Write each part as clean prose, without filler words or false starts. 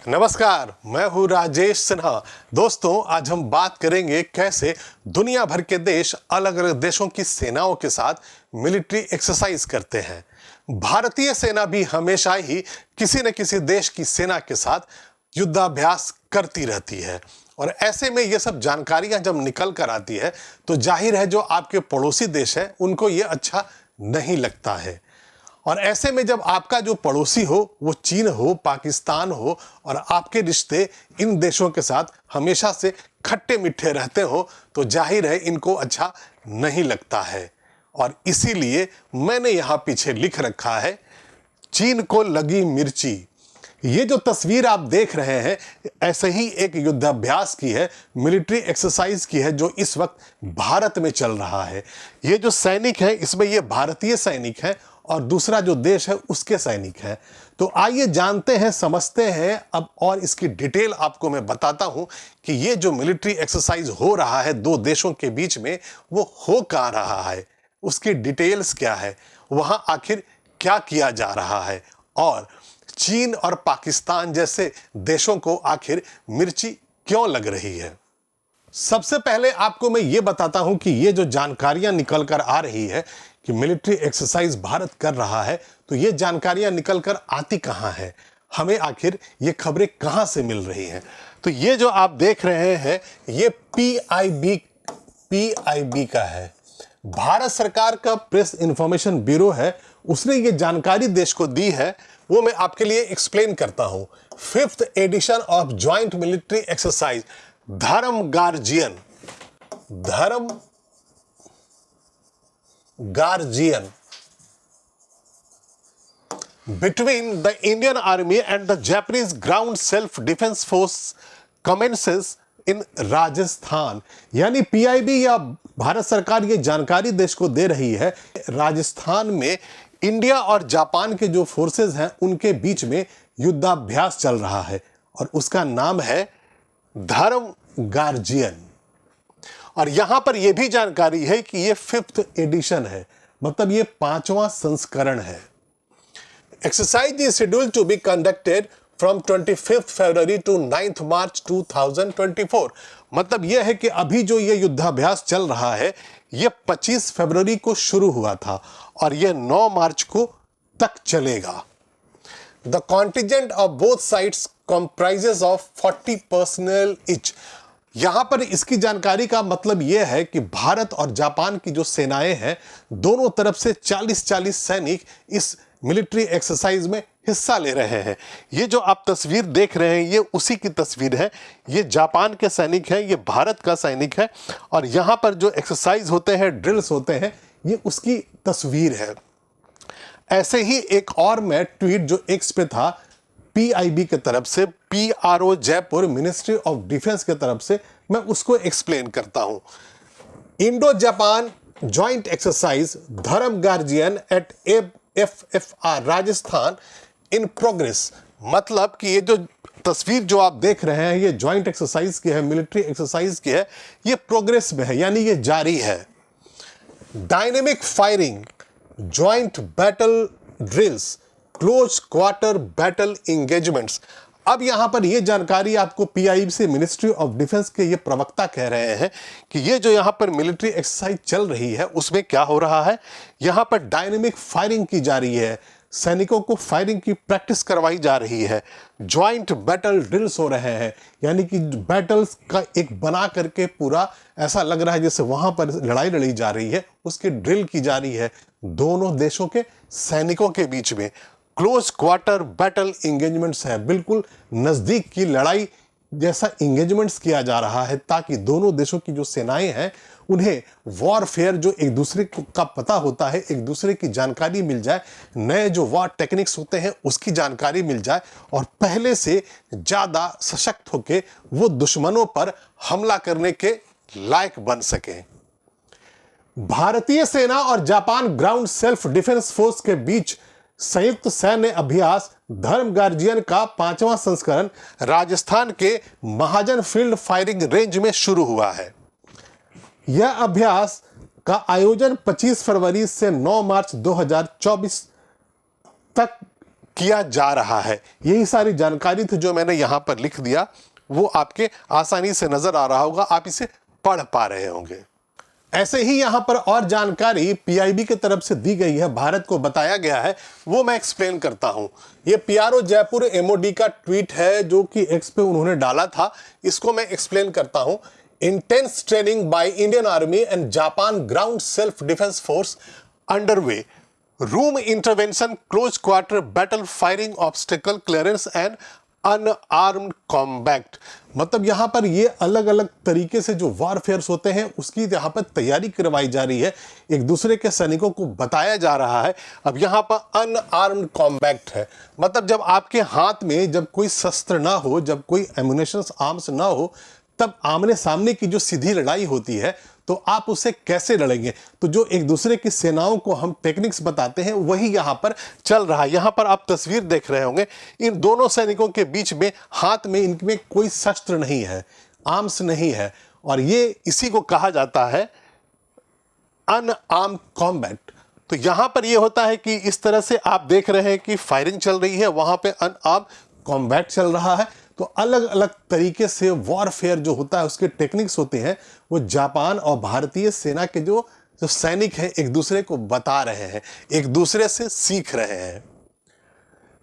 नमस्कार, मैं हूं राजेश सिन्हा। दोस्तों, आज हम बात करेंगे कैसे दुनिया भर के देश अलग अलग देशों की सेनाओं के साथ मिलिट्री एक्सरसाइज करते हैं। भारतीय सेना भी हमेशा ही किसी न किसी देश की सेना के साथ युद्धाभ्यास करती रहती है और ऐसे में ये सब जानकारियां जब निकल कर आती है तो जाहिर है जो आपके पड़ोसी देश है उनको ये अच्छा नहीं लगता है। और ऐसे में जब आपका जो पड़ोसी हो वो चीन हो, पाकिस्तान हो और आपके रिश्ते इन देशों के साथ हमेशा से खट्टे मीठे रहते हो तो जाहिर है इनको अच्छा नहीं लगता है। और इसीलिए मैंने यहाँ पीछे लिख रखा है, चीन को लगी मिर्ची। ये जो तस्वीर आप देख रहे हैं ऐसे ही एक युद्धाभ्यास की है, मिलिट्री एक्सरसाइज की है जो इस वक्त भारत में चल रहा है। ये जो सैनिक है इसमें ये भारतीय सैनिक है और दूसरा जो देश है उसके सैनिक हैं। तो आइए जानते हैं, समझते हैं अब, और इसकी डिटेल आपको मैं बताता हूं कि ये जो मिलिट्री एक्सरसाइज हो रहा है दो देशों के बीच में वो हो कहां रहा है, उसकी डिटेल्स क्या है, वहां आखिर क्या किया जा रहा है और चीन और पाकिस्तान जैसे देशों को आखिर मिर्ची क्यों लग रही है। सबसे पहले आपको मैं ये बताता हूं कि ये जो जानकारियां निकल कर आ रही है कि मिलिट्री एक्सरसाइज भारत कर रहा है, तो ये जानकारियां निकल कर आती कहां है, हमें आखिर ये खबरें कहां से मिल रही हैं। तो ये जो आप देख रहे हैं ये पीआईबी का है, भारत सरकार का प्रेस इंफॉर्मेशन ब्यूरो है, उसने ये जानकारी देश को दी है, वो मैं आपके लिए एक्सप्लेन करता हूं। 5th edition of joint military exercise Dharma Guardian between the Indian Army and the Japanese Ground Self Defense Force commences in Rajasthan. यानी पीआईबी या भारत सरकार ये जानकारी देश को दे रही है, राजस्थान में इंडिया और जापान के जो फोर्सेस हैं उनके बीच में युद्धाभ्यास चल रहा है और उसका नाम है धर्म गार्जियन। और यहां पर यह भी जानकारी है कि यह 5th एडिशन है, मतलब यह 5वां संस्करण है। Exercise is scheduled to be conducted from 25th February to 9th March 2024। मतलब यह है कि अभी जो यह युद्धाभ्यास चल रहा है यह 25 फरवरी को शुरू हुआ था और यह 9 मार्च को तक चलेगा। The contingent of both sides comprises of 40 personal each. यहां पर इसकी जानकारी का मतलब यह है कि भारत और जापान की जो सेनाएं हैं दोनों तरफ से 40-40 सैनिक इस मिलिट्री एक्सरसाइज में हिस्सा ले रहे हैं। ये जो आप तस्वीर देख रहे हैं ये उसी की तस्वीर है, ये जापान के सैनिक हैं, ये भारत का सैनिक है और यहां पर जो एक्सरसाइज होते हैं, ड्रिल्स होते हैं, ये उसकी तस्वीर है। ऐसे ही एक और मैं ट्वीट जो एक्स पे था पीआईबी की तरफ से, PRO Jaipur ministry of defence की तरफ से, मैं उसको एक्सप्लेन करता हूं। Indo Japan joint exercise Dharma guardian at FFR Rajasthan in progress. मतलब कि ये जो तस्वीर जो आप देख रहे हैं ये जॉइंट एक्सरसाइज की है, मिलिट्री एक्सरसाइज की है, ये प्रोग्रेस में है, यानी ये जारी है। Dynamic firing, joint battle drills, close quarter battle engagements. अब यहां पर यह जानकारी आपको पीआईबी से, मिनिस्ट्री ऑफ डिफेंस के ये प्रवक्ता कह रहे हैं कि ये जो यहां पर मिलिट्री एक्सरसाइज चल रही है उसमें क्या हो रहा है, यहां पर डायनेमिक फायरिंग की जा रही है, सैनिकों को फायरिंग की प्रैक्टिस करवाई जा रही है, ज्वाइंट बैटल ड्रिल्स हो रहे हैं, यानी कि बैटल्स का एक बना करके पूरा ऐसा लग रहा है जैसे वहां पर लड़ाई लड़ी जा रही है, उसकी ड्रिल की जा रही है दोनों देशों के सैनिकों के बीच में। क्लोज क्वार्टर बैटल इंगेजमेंट्स है, बिल्कुल नजदीक की लड़ाई जैसा इंगेजमेंट्स किया जा रहा है ताकि दोनों देशों की जो सेनाएं हैं उन्हें वॉरफेयर जो एक दूसरे का पता होता है, एक दूसरे की जानकारी मिल जाए, नए जो वॉर टेक्निक्स होते हैं उसकी जानकारी मिल जाए और पहले से ज़्यादा सशक्त होकर वो दुश्मनों पर हमला करने के लायक बन सकें। भारतीय सेना और Japan ground self defence force के बीच संयुक्त सैन्य अभ्यास धर्म गार्जियन का 5वां संस्करण राजस्थान के महाजन फील्ड फायरिंग रेंज में शुरू हुआ है। यह अभ्यास का आयोजन 25 फरवरी से 9 मार्च 2024 तक किया जा रहा है। यही सारी जानकारी थी जो मैंने यहाँ पर लिख दिया, वो आपके आसानी से नजर आ रहा होगा, आप इसे पढ़ पा रहे होंगे। ऐसे ही यहाँ पर और जानकारी पीआईबी की तरफ से दी गई है, भारत को बताया गया है, वो मैं एक्सप्लेन करता हूँ। ये पीआरओ जयपुर एमओडी का ट्वीट है जो कि एक्स पे उन्होंने डाला था, इसको मैं एक्सप्लेन करता हूँ। Intense training by Indian army and Japan ground self defence force underway, room intervention, close quarter battle firing, obstacle clearance and unarmoured combat. मतलब यहां पर ये अलग अलग तरीके से जो वॉरफेयर्स होते हैं उसकी यहां पर तैयारी करवाई जा रही है, एक दूसरे के सैनिकों को बताया जा रहा है। अब यहां पर अनआर्म्ड कॉम्बैट है, मतलब जब आपके हाथ में जब कोई शस्त्र ना हो, जब कोई एमुनेशन आर्म्स ना हो, तब आमने सामने की जो सीधी लड़ाई होती है तो आप उससे कैसे लड़ेंगे। तो जो एक दूसरे की सेनाओं को हम टेक्निक्स बताते हैं वही यहां पर चल रहा है। यहां पर आप तस्वीर देख रहे होंगे, इन दोनों सैनिकों के बीच में हाथ में इनमें कोई शस्त्र नहीं है, आर्म्स नहीं है, और ये इसी को कहा जाता है अनआर्म्ड कॉम्बैट। तो यहां पर यह होता है कि इस तरह से आप देख रहे हैं कि फायरिंग चल रही है, वहां पे अनआर्म्ड कॉम्बैट चल रहा है। तो अलग अलग तरीके से वॉरफेयर जो होता है उसके टेक्निक्स होते हैं, वो जापान और भारतीय सेना के जो सैनिक हैं एक दूसरे को बता रहे हैं, एक दूसरे से सीख रहे हैं।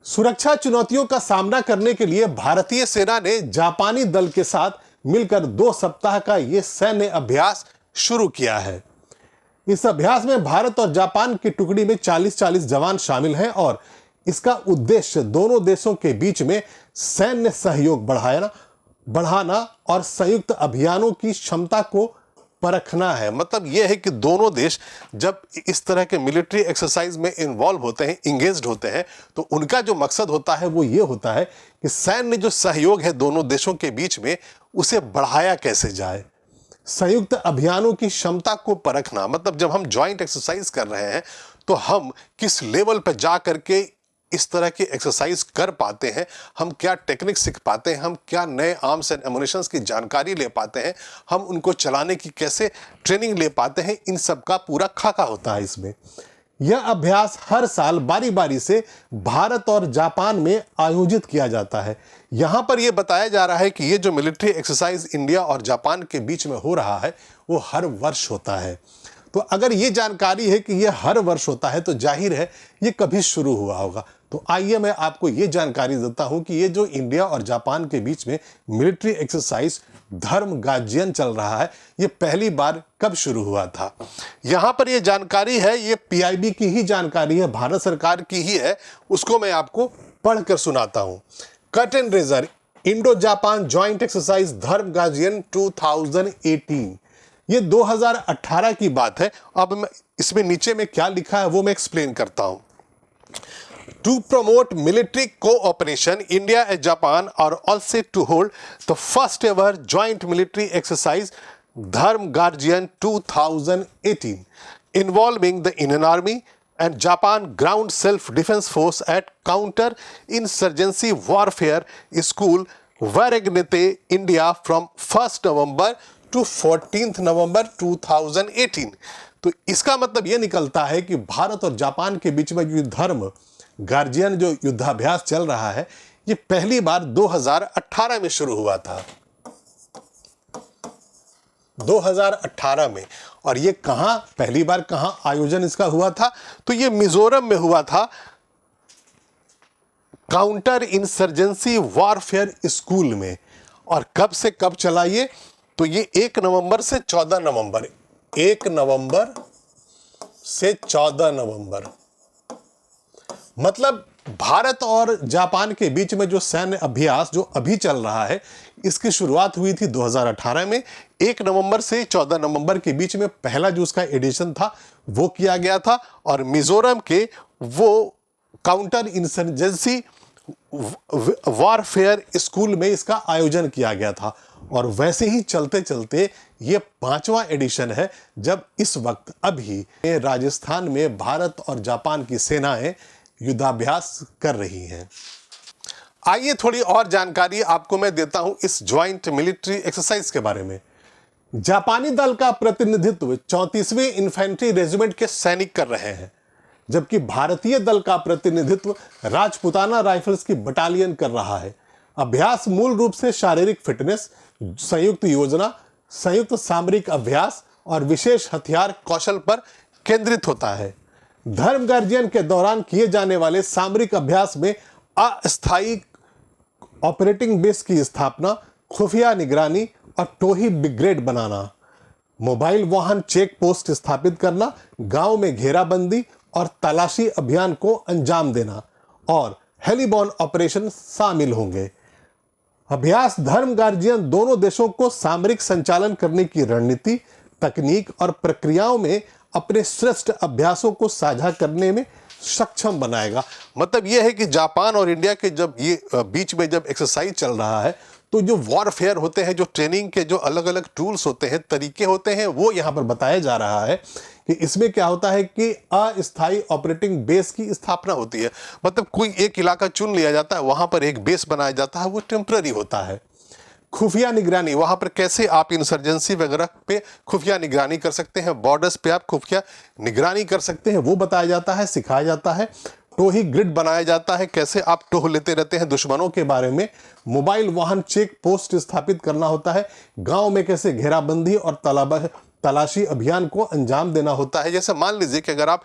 सुरक्षा चुनौतियों का सामना करने के लिए भारतीय सेना ने जापानी दल के साथ मिलकर 2 सप्ताह का ये सैन्य अभ्यास शुरू किया है। इस अभ्यास में भारत और जापान की टुकड़ी में 40-40 जवान शामिल हैं और इसका उद्देश्य दोनों देशों के बीच में सैन्य सहयोग बढ़ाना और संयुक्त अभियानों की क्षमता को परखना है। मतलब यह है कि दोनों देश जब इस तरह के मिलिट्री एक्सरसाइज में इन्वॉल्व होते हैं, इंगेज्ड होते हैं, तो उनका जो मकसद होता है वो ये होता है कि सैन्य जो सहयोग है दोनों देशों के बीच में उसे बढ़ाया कैसे जाए। संयुक्त अभियानों की क्षमता को परखना, मतलब जब हम ज्वाइंट एक्सरसाइज कर रहे हैं तो हम किस लेवल पर जा करके इस तरह की एक्सरसाइज कर पाते हैं, हम क्या टेक्निक सीख पाते हैं, हम क्या नए आर्म्स एंड एमुनेशंस की जानकारी ले पाते हैं, हम उनको चलाने की कैसे ट्रेनिंग ले पाते हैं, इन सब का पूरा खाका होता है इसमें। यह अभ्यास हर साल बारी बारी से भारत और जापान में आयोजित किया जाता है। यहां पर यह बताया जा रहा है कि यह जो मिलिट्री एक्सरसाइज इंडिया और जापान के बीच में हो रहा है वो हर वर्ष होता है। तो अगर ये जानकारी है कि यह हर वर्ष होता है तो जाहिर है ये कभी शुरू हुआ होगा। तो आइए मैं आपको ये जानकारी देता हूं कि ये जो इंडिया और जापान के बीच में मिलिट्री एक्सरसाइज धर्म गार्जियन चल रहा है, ये पहली बार कब शुरू हुआ था। यहां पर ये जानकारी है, ये पीआईबी की ही जानकारी है, भारत सरकार की ही है, उसको मैं आपको पढ़कर सुनाता हूं। Cut and razor Indo Japan joint exercise Dharma Guardian 2018, ये 2018 की बात है। अब मैं इसमें नीचे में क्या लिखा है वो मैं एक्सप्लेन करता हूं। To promote military cooperation, India and Japan are all set to hold the first ever joint military exercise, Dharm Guardian 2018, involving the Indian Army and Japan Ground Self-Defense Force at Counter-Insurgency Warfare School, Varanagate, India from 1st November to 14th November 2018। तो इसका मतलब यह निकलता है कि भारत और Japan के बीच में जो धर्म गार्जियन जो युद्धाभ्यास चल रहा है ये पहली बार 2018 में शुरू हुआ था, 2018 में। और ये कहां पहली बार कहां आयोजन इसका हुआ था, तो ये मिजोरम में हुआ था, काउंटर इंसर्जेंसी वॉरफेयर स्कूल में। और कब से कब चला ये, तो ये 1 नवंबर से 14 नवंबर, 1 नवंबर से 14 नवंबर, मतलब भारत और जापान के बीच में जो सैन्य अभ्यास जो अभी चल रहा है इसकी शुरुआत हुई थी 2018 में। 1 नवंबर से 14 नवंबर के बीच में पहला जो उसका एडिशन था वो किया गया था, और मिजोरम के वो काउंटर इंसर्जेंसी वॉरफेयर स्कूल में इसका आयोजन किया गया था। और वैसे ही चलते चलते ये 5वां एडिशन है जब इस वक्त अभी राजस्थान में भारत और जापान की सेनाएं युद्धाभ्यास कर रही हैं। आइए थोड़ी और जानकारी आपको मैं देता हूं इस ज्वाइंट मिलिट्री एक्सरसाइज के बारे में। जापानी दल का प्रतिनिधित्व 34वीं इन्फेंट्री रेजिमेंट के सैनिक कर रहे हैं। जबकि भारतीय दल का प्रतिनिधित्व राजपुताना राइफल्स की बटालियन कर रहा है। अभ्यास मूल रूप से शारीरिक फिटनेस, संयुक्त योजना, संयुक्त सामरिक अभ्यास और विशेष हथियार कौशल पर केंद्रित होता है। धर्म गार्जियन के दौरान किए जाने वाले सामरिक अभ्यास में अस्थायी ऑपरेटिंग बेस की स्थापना, खुफिया निगरानी और टोही ब्रिगेड बनाना, मोबाइल वाहन चेक पोस्ट स्थापित करना, गांव में घेराबंदी और तलाशी अभियान को अंजाम देना और हेलीबॉर्न ऑपरेशन शामिल होंगे। अभ्यास धर्म गार्जियन दोनों देशों को सामरिक संचालन करने की रणनीति, तकनीक और प्रक्रियाओं में अपने श्रेष्ठ अभ्यासों को साझा करने में सक्षम बनाएगा। मतलब यह है कि जापान और इंडिया के जब ये बीच में जब एक्सरसाइज चल रहा है तो जो वॉरफेयर होते हैं, जो ट्रेनिंग के जो अलग अलग टूल्स होते हैं, तरीके होते हैं, वो यहाँ पर बताया जा रहा है कि इसमें क्या होता है कि अस्थायी ऑपरेटिंग बेस की स्थापना होती है। मतलब कोई एक इलाका चुन लिया जाता है, वहां पर एक बेस बनाया जाता है, वो टेम्पररी होता है। खुफिया निगरानी, वहां पर कैसे आप इंसर्जेंसी वगैरह पे खुफिया निगरानी कर सकते हैं, बॉर्डर्स पे आप खुफिया निगरानी कर सकते हैं, वो बताया जाता है, सिखाया जाता है। टोही ग्रिड बनाया जाता है, कैसे आप टोह लेते रहते हैं दुश्मनों के बारे में। मोबाइल वाहन चेक पोस्ट स्थापित करना होता है, गांव में कैसे घेराबंदी और तलाशी अभियान को अंजाम देना होता है। जैसे मान लीजिए कि अगर आप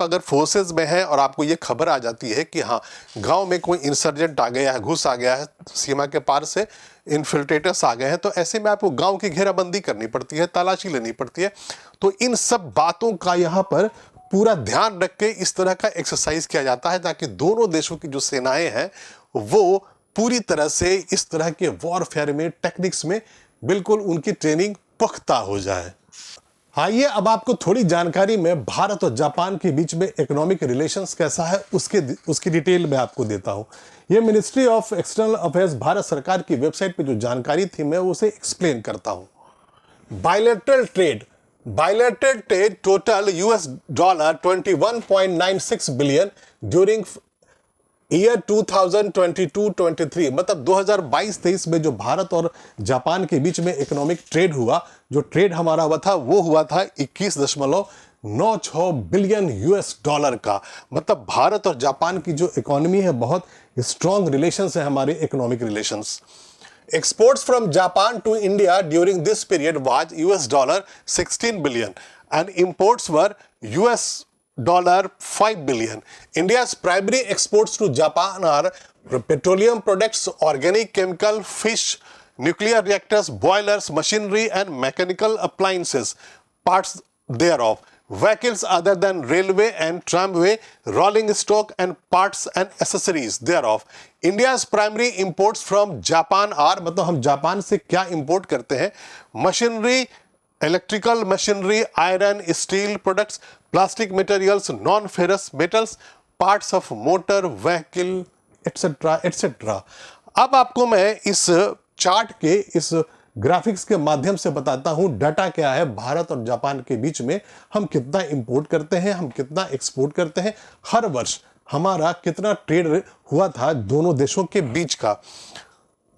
अगर फोर्सेज में हैं और आपको ये खबर आ जाती है कि हाँ गांव में कोई इंसर्जेंट आ गया है, घुस आ गया है, सीमा के पार से इन्फिल्ट्रेटर्स आ गए हैं, तो ऐसे में आपको गांव की घेराबंदी करनी पड़ती है, तलाशी लेनी पड़ती है। तो इन सब बातों का यहाँ पर पूरा ध्यान रख के इस तरह का एक्सरसाइज किया जाता है ताकि दोनों देशों की जो सेनाएं हैं वो पूरी तरह से इस तरह के वॉरफेयर में, टेक्निक्स में बिल्कुल उनकी ट्रेनिंग पुख्ता हो जाए। आइए अब आपको थोड़ी जानकारी में भारत और जापान के बीच में इकोनॉमिक रिलेशंस कैसा है उसकी डिटेल में आपको देता हूं। ये ministry of external affairs Bharat सरकार की वेबसाइट पे जो जानकारी थी मैं उसे एक्सप्लेन करता हूं। Bilateral trade total $21.96 billion during year 2022-23, मतलब 2022-23 में जो भारत और जापान के बीच में इकोनॉमिक ट्रेड हुआ, जो ट्रेड हमारा हुआ था वो हुआ था 21.96 बिलियन US डॉलर का। मतलब भारत और जापान की जो इकोनॉमी है, बहुत स्ट्रॉन्ग रिलेशंस है हमारे economic relations. Exports from Japan to India during this period was $16 billion and imports were $5 billion. India's primary exports to Japan are petroleum products, organic chemical, fish, nuclear reactors, boilers, machinery and mechanical appliances, parts thereof, vehicles other than railway and tramway, rolling stock and parts and accessories thereof. India's primary imports from Japan are, मतलब हम Japan से क्या import करते हैं, machinery, electrical machinery, iron, steel products, plastic materials, non ferrous metals, parts of motor vehicle etcetera etcetera. अब आपको मैं इस चार्ट के, इस ग्राफिक्स के माध्यम से बताता हूं डाटा क्या है भारत और जापान के बीच में, हम कितना इंपोर्ट करते हैं, हम कितना एक्सपोर्ट करते हैं, हर वर्ष हमारा कितना ट्रेड हुआ था दोनों देशों के बीच का।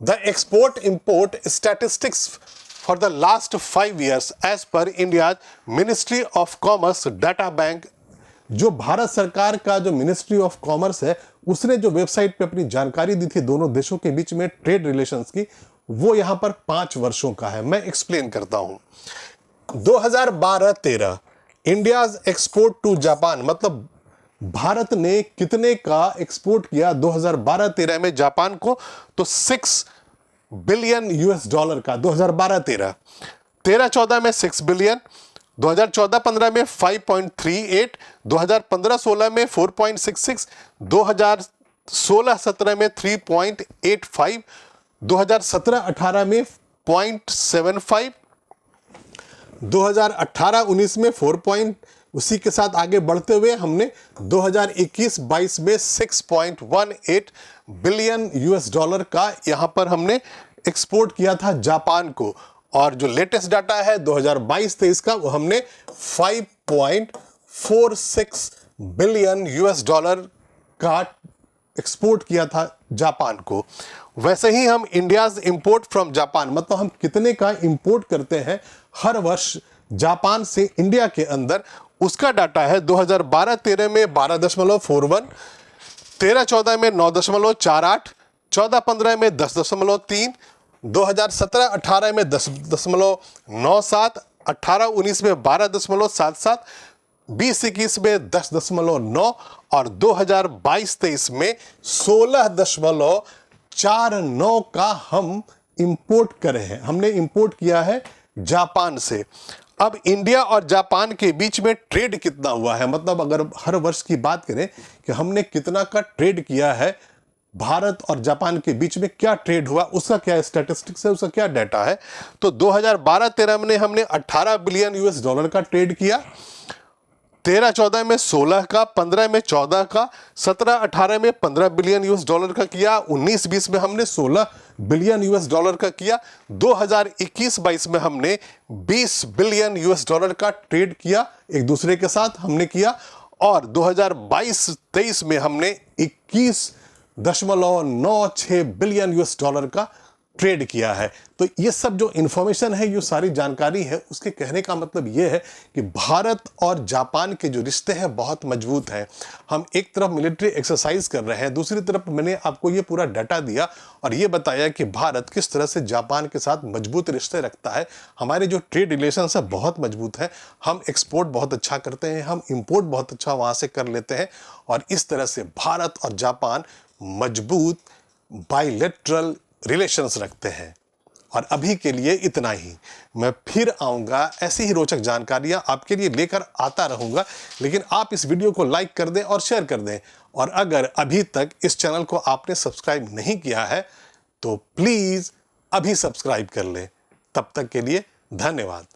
The export import statistics for the last 5 years as per India ministry of commerce data bank. जो भारत सरकार का जो मिनिस्ट्री ऑफ कॉमर्स है उसने जो वेबसाइट पे अपनी जानकारी दी थी दोनों देशों के बीच में ट्रेड रिलेशंस की, वो यहां पर 5 वर्षों का है। मैं एक्सप्लेन करता हूं। 2012-13 इंडियाज एक्सपोर्ट टू जापान, मतलब भारत ने कितने का एक्सपोर्ट किया 2012-13 में जापान को, तो 6 बिलियन US डॉलर का 2012-13। 13-14 में 6 बिलियन, 2014-15 में 5.38, 2015-16 में 4.66, 2016-17 में 3.85, 2017-18 में 0.75, 2018-19 में 4. उसी के साथ आगे बढ़ते हुए हमने 2021-22 में 6.18 बिलियन US डॉलर का यहां पर हमने एक्सपोर्ट किया था जापान को। और जो लेटेस्ट डाटा है 2022-23 का, वो हमने 5.46 बिलियन US डॉलर का एक्सपोर्ट किया था जापान को। वैसे ही हम इंडियाज इंपोर्ट फ्रॉम जापान, मतलब हम कितने का इंपोर्ट करते हैं हर वर्ष जापान से इंडिया के अंदर, उसका डाटा है 2012-13 में 12.41, 13-14 में 9.48, 14-15 में 10.3, 2017-18 में 10.97, 18-19 में 12.77, 20-21 में 10.9 और 2022-23 में 16.49 का हम इंपोर्ट करे हैं। हमने इंपोर्ट किया है जापान से। अब इंडिया और जापान के बीच में ट्रेड कितना हुआ है, मतलब अगर हर वर्ष की बात करें कि हमने कितना का ट्रेड किया है, भारत और जापान के बीच में क्या ट्रेड हुआ, उसका क्या स्टैटिस्टिक्स है, उसका क्या डाटा है, तो 2012-13 में हमने 18 बिलियन यूएस डॉलर का ट्रेड किया, 13-14 में 16 का, 15 में 14 का, 17-18 में 15 बिलियन यूएस डॉलर का किया, 19-20 में हमने 16 बिलियन यूएस डॉलर का किया, 2021-22 में हमने 20 बिलियन यूएस डॉलर का ट्रेड किया, एक दूसरे के साथ हमने किया, और 2022-23 में हमने 21.96 बिलियन यूएस डॉलर का ट्रेड किया है। तो ये सब जो इंफॉर्मेशन है, ये सारी जानकारी है, उसके कहने का मतलब ये है कि भारत और जापान के जो रिश्ते हैं बहुत मजबूत हैं। हम एक तरफ मिलिट्री एक्सरसाइज कर रहे हैं, दूसरी तरफ मैंने आपको ये पूरा डाटा दिया और ये बताया कि भारत किस तरह से जापान के साथ मजबूत रिश्ते रखता है। हमारे जो ट्रेड रिलेशंस है बहुत मजबूत है, हम एक्सपोर्ट बहुत अच्छा करते हैं, हम इंपोर्ट बहुत अच्छा वहाँ से कर लेते हैं, और इस तरह से भारत और जापान मजबूत बायलैटरल रिलेशंस रखते हैं। और अभी के लिए इतना ही। मैं फिर आऊँगा, ऐसी ही रोचक जानकारियाँ आपके लिए लेकर आता रहूँगा, लेकिन आप इस वीडियो को लाइक कर दें और शेयर कर दें। और अगर अभी तक इस चैनल को आपने सब्सक्राइब नहीं किया है तो प्लीज़ अभी सब्सक्राइब कर लें। तब तक के लिए धन्यवाद।